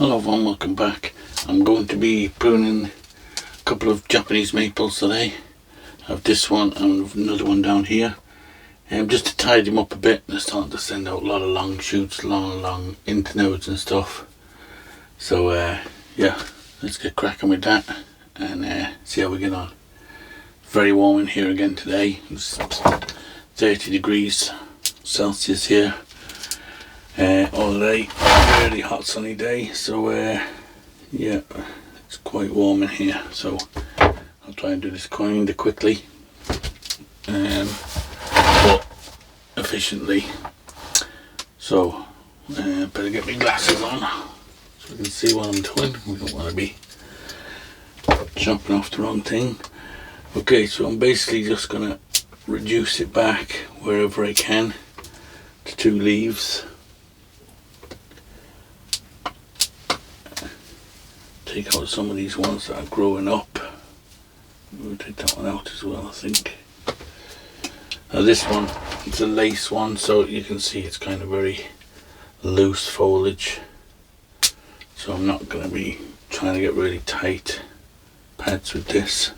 Hello everyone, welcome back. I'm going to be pruning a couple of Japanese maples today. I have this one and another one down here. Just to tidy them up a bit. They're starting to send out a lot of long shoots, long internodes and stuff. So yeah, let's get cracking with that and see how we get on. It's very warm in here again today. It's 30 degrees Celsius here. All day, really hot sunny day, so yeah, it's quite warm in here, so I'll try and do this kind of quickly but efficiently. So better get my glasses on so I can see what I'm doing. We don't want to be chopping off the wrong thing. Okay, so I'm basically just gonna reduce it back wherever I can to 2 leaves. Take out some of these ones that are growing up. We'll take that one out as well, I think. Now this one, it's a lace one, so you can see it's kind of very loose foliage. So I'm not going to be trying to get really tight pads with this.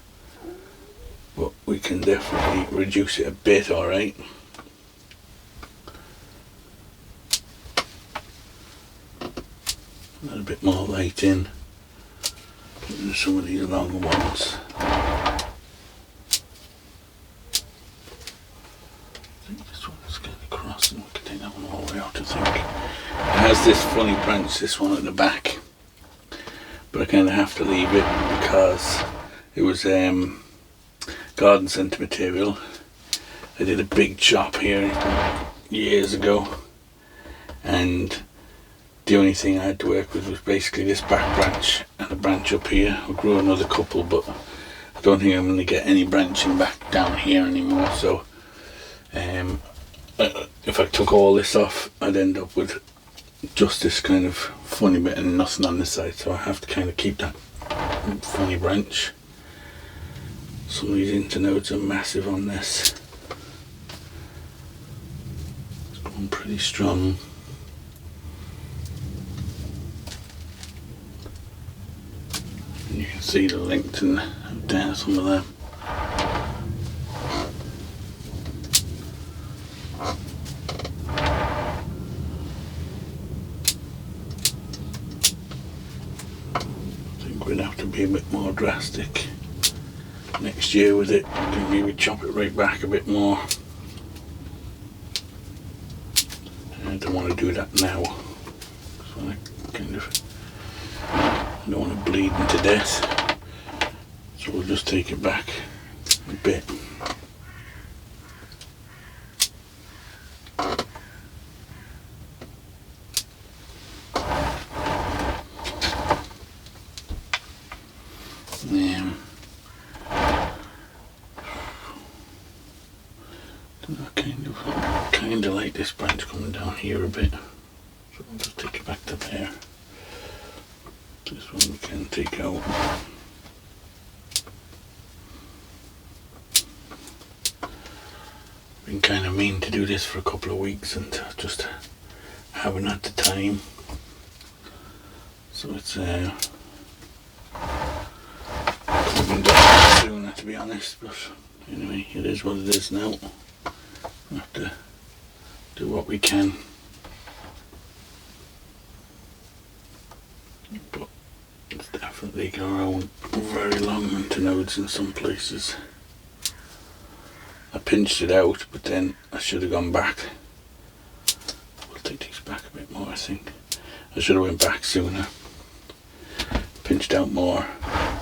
But we can definitely reduce it a bit, alright. Add a bit more light in. Some of these longer ones. I think this one is kind of crossing. We can take that one all the way out, I think. It has this funny branch, this one at the back, but I kind of have to leave it because it was garden centre material. I did a big chop here years ago, and the only thing I had to work with was basically this back branch and a branch up here. I'll grow another couple, but I don't think I'm going to get any branching back down here anymore. So if I took all this off, I'd end up with just this kind of funny bit and nothing on this side. So I have to kind of keep that funny branch. Some of these internodes are massive on this. It's going pretty strong. You can see the length and down some of them. I think we'd have to be a bit more drastic next year with it. We can maybe chop it right back a bit more. I don't want to do that now. So I kind of don't want to bleed into death, so we'll just take it back a bit. I kind of like this branch coming down here a bit, so I'll just take it back to there. This one we can take out. Been kind of mean to do this for a couple of weeks and just haven't had the time. So it's coming down sooner, to be honest. But anyway, it is what it is now. We have to do what we can. But it's definitely grown very long internodes in some places. I pinched it out, but then I should have gone back. We'll take these back a bit more, I think. I should have went back sooner. Pinched out more,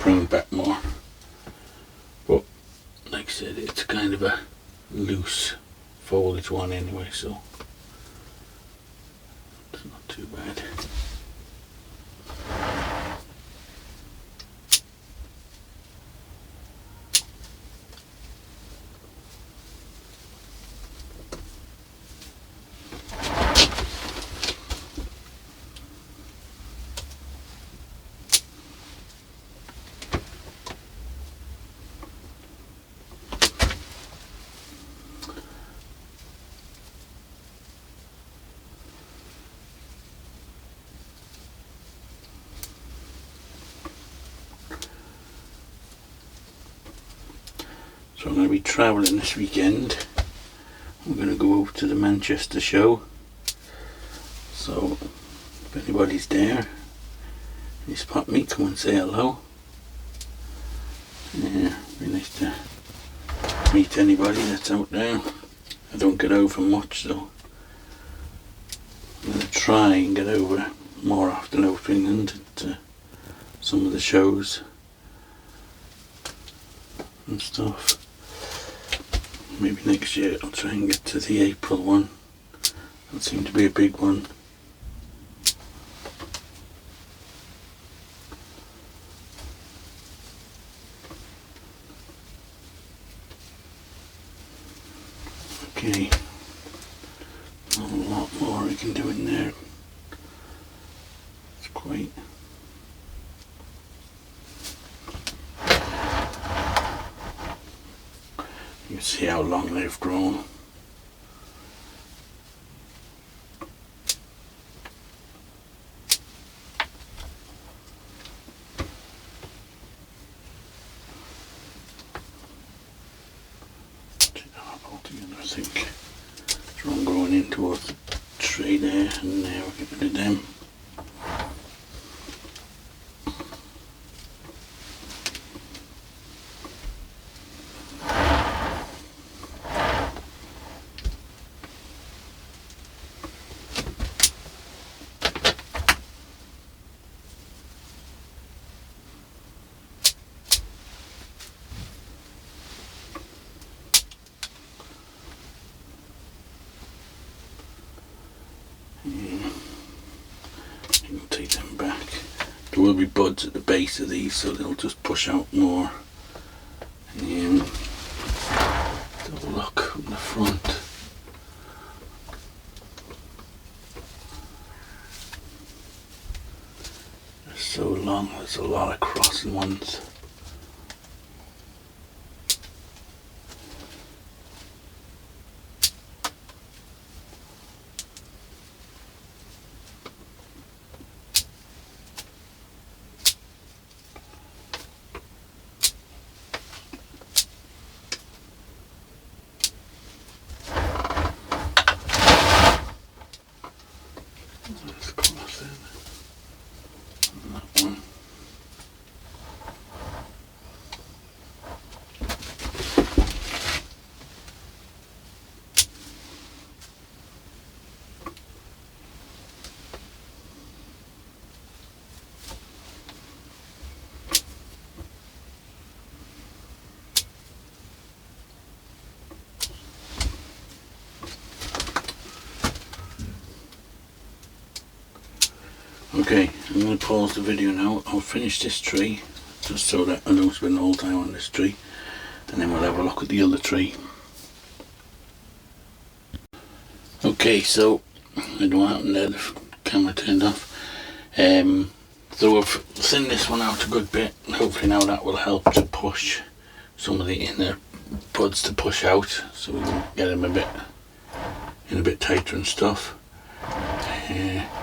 pruned back more. But like I said, it's kind of a loose foliage one anyway, so it's not too bad. So I'm going to be travelling this weekend. I'm going to go over to the Manchester show. So if anybody's there, you spot me, come and say hello. Yeah, be nice to meet anybody that's out there. I don't get over much, so I'm going to try and get over more often over England at some of the shows and stuff. Maybe next year I'll try and get to the April one. That seemed to be a big one. Okay, not a lot more I can do in there. It's quite. You can see how long they've grown. Altogether, I think. So I'm going in towards the tree there, and there we'll get rid of them. You can take them back. There will be buds at the base of these, so they'll just push out more. And have a look from the front. They're so long, there's a lot of crossing ones. Let's cross it. And that one. Okay, I'm going to pause the video now. I'll finish this tree, just so that I don't spend the whole time on this tree, and then we'll have a look at the other tree. Okay, so I don't know what happened there, the camera turned off. So I've thinned this one out a good bit, and hopefully now that will help to push some of the inner buds to push out, so we can get them a bit tighter and stuff.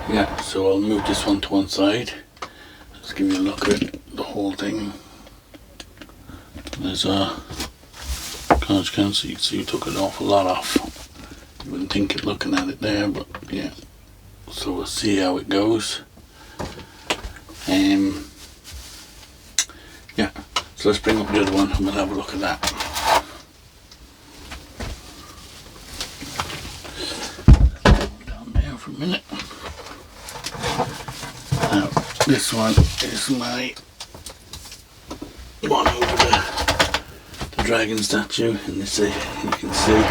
Yeah, so I'll move this one to one side. Let's give you a look at the whole thing. There's a carriage can, so you can see you took an awful lot off. You wouldn't think it looking at it there, but yeah. So we'll see how it goes. Yeah, so let's bring up the other one and we'll have a look at that. Down there for a minute. Now, this one is my one over the dragon statue, and this, you can see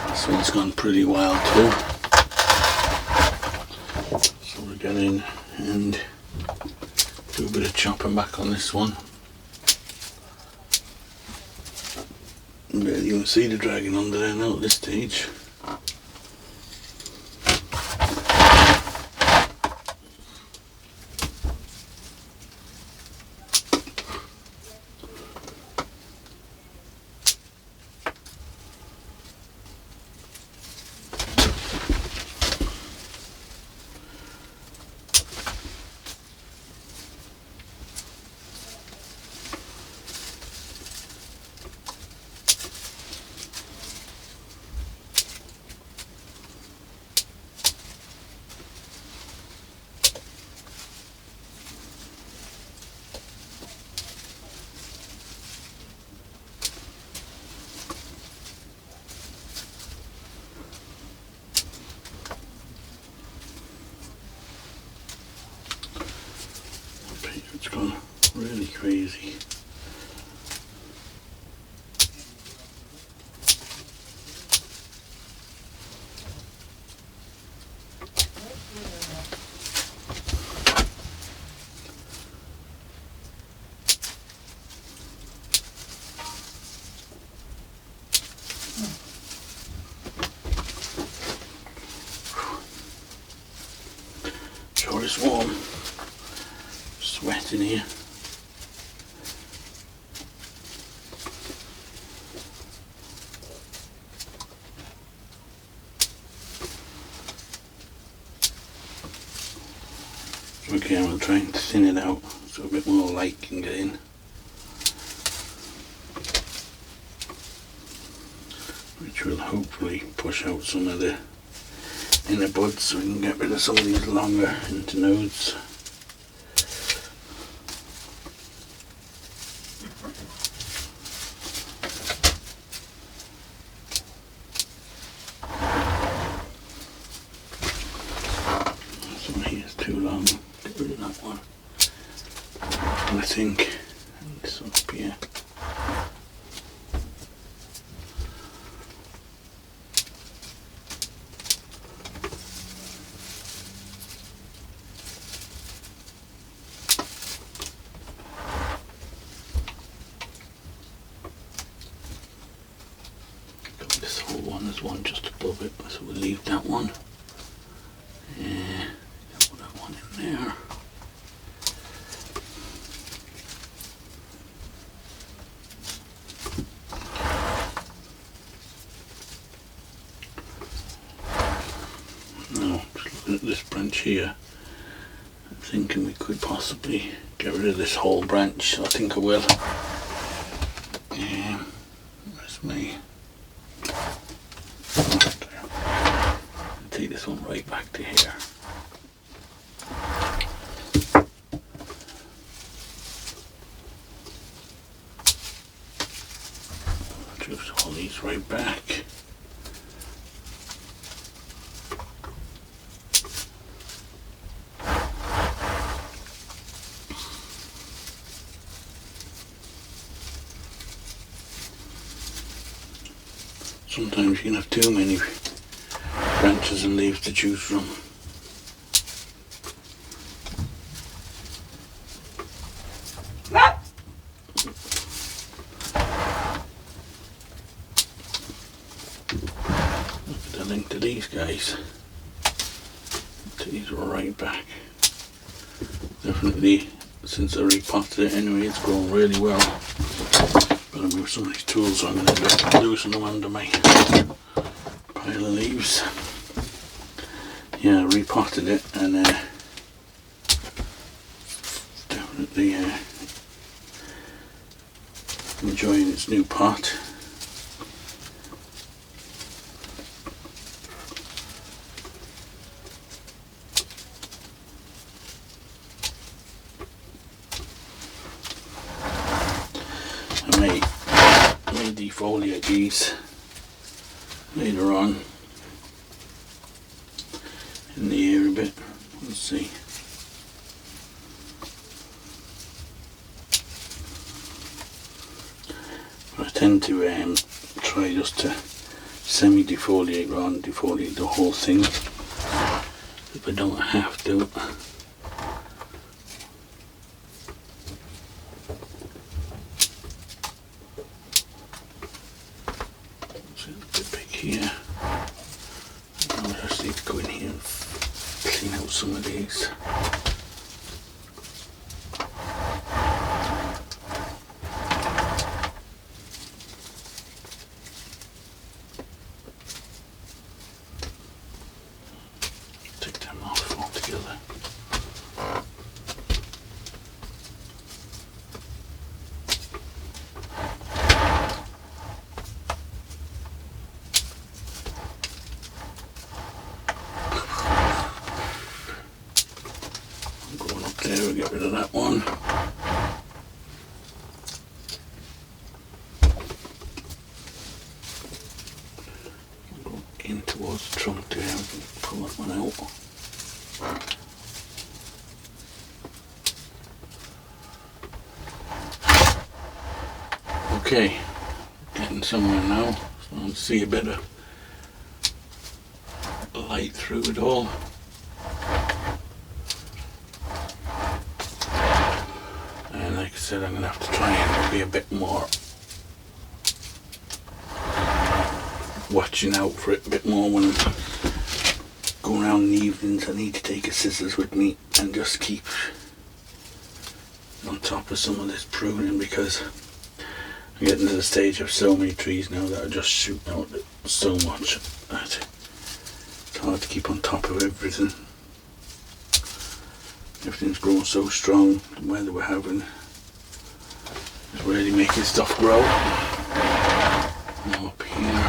this one's gone pretty wild too. So we'll get in and do a bit of chopping back on this one. Barely you can see the dragon under there now at this stage. It's gone really crazy. Sure it's warm. Sweat in here. Okay, I'm trying to thin it out so a bit more light can get in. Which will hopefully push out some of the inner buds so we can get rid of some of these longer internodes. Some here's too long. Get rid of that one. And I think this one up here. This whole one, there's one just above it, so we'll leave that one. Put that one in there. Now, just looking at this branch here, I'm thinking we could possibly get rid of this whole branch, so I think I will. Where's me? Take this one right back to here. Juice all these right back. Sometimes you can have too many branches and leaves to choose from. Look at the length of these guys. These right back. Definitely, since I repotted it anyway, it's grown really well. Gotta move some of these tools so I'm gonna end up losing them under my pile of leaves. Yeah, I repotted it and definitely enjoying its new pot. I may defoliate these later on in the air a bit. Let's see. But I tend to try just to semi-defoliate rather than defoliate the whole thing if I don't have to. So it's a bit big here. I just need to go in here and clean out some of these. Take them off altogether. There, we'll get rid of that one. We'll go in towards the trunk there and pull that one out. Okay, getting somewhere now, so I can see a bit of light through it all. And like I said, I'm going to have to try and be a bit more watching out for it a bit more when I'm going around in the evenings. I need to take a scissors with me and just keep on top of some of this pruning, because I'm getting to the stage of so many trees now that are just shooting out so much that it's hard to keep on top of everything. Everything's growing so strong. The weather we're having is really making stuff grow. Now up here,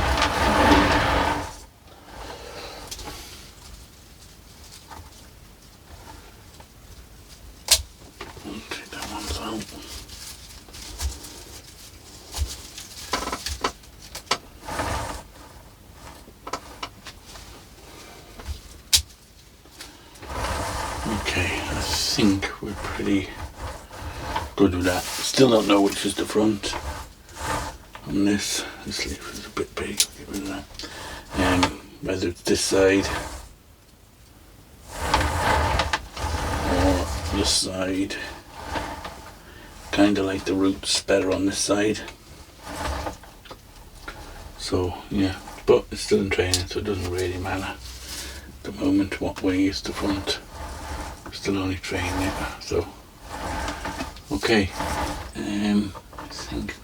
I'll take that one out. Okay, I think we're pretty good with that. Still don't know which is the front on this. This leaf is a bit big, I'll get rid of that. Whether it's this side or this side. Kinda like the roots better on this side. So yeah, but it's still in training, so it doesn't really matter at the moment what way is the front. Still only training it, so okay. I think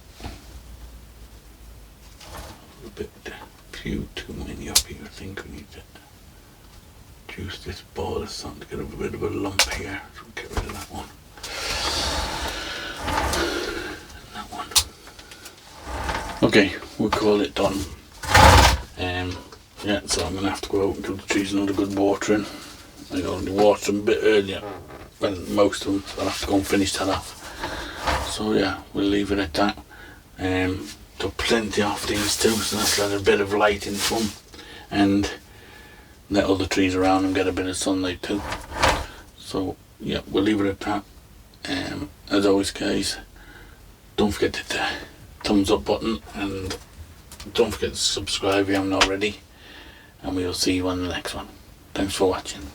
a bit too many up here. I think we need to juice this ball. It's starting to get a bit of a lump here, so we'll get rid of that one. And that one. Okay, we'll call it done. Yeah, so I'm gonna have to go out and give the trees another good watering. I only watered them a bit earlier than most of them, so I'll have to go and finish that off. So yeah, we'll leave it at that. So plenty of these too, so let's let a bit of light into them and let other trees around them get a bit of sunlight too. So yeah, we'll leave it at that. As always guys, don't forget to hit the thumbs up button and don't forget to subscribe if you haven't already, and we'll see you on the next one. Thanks for watching.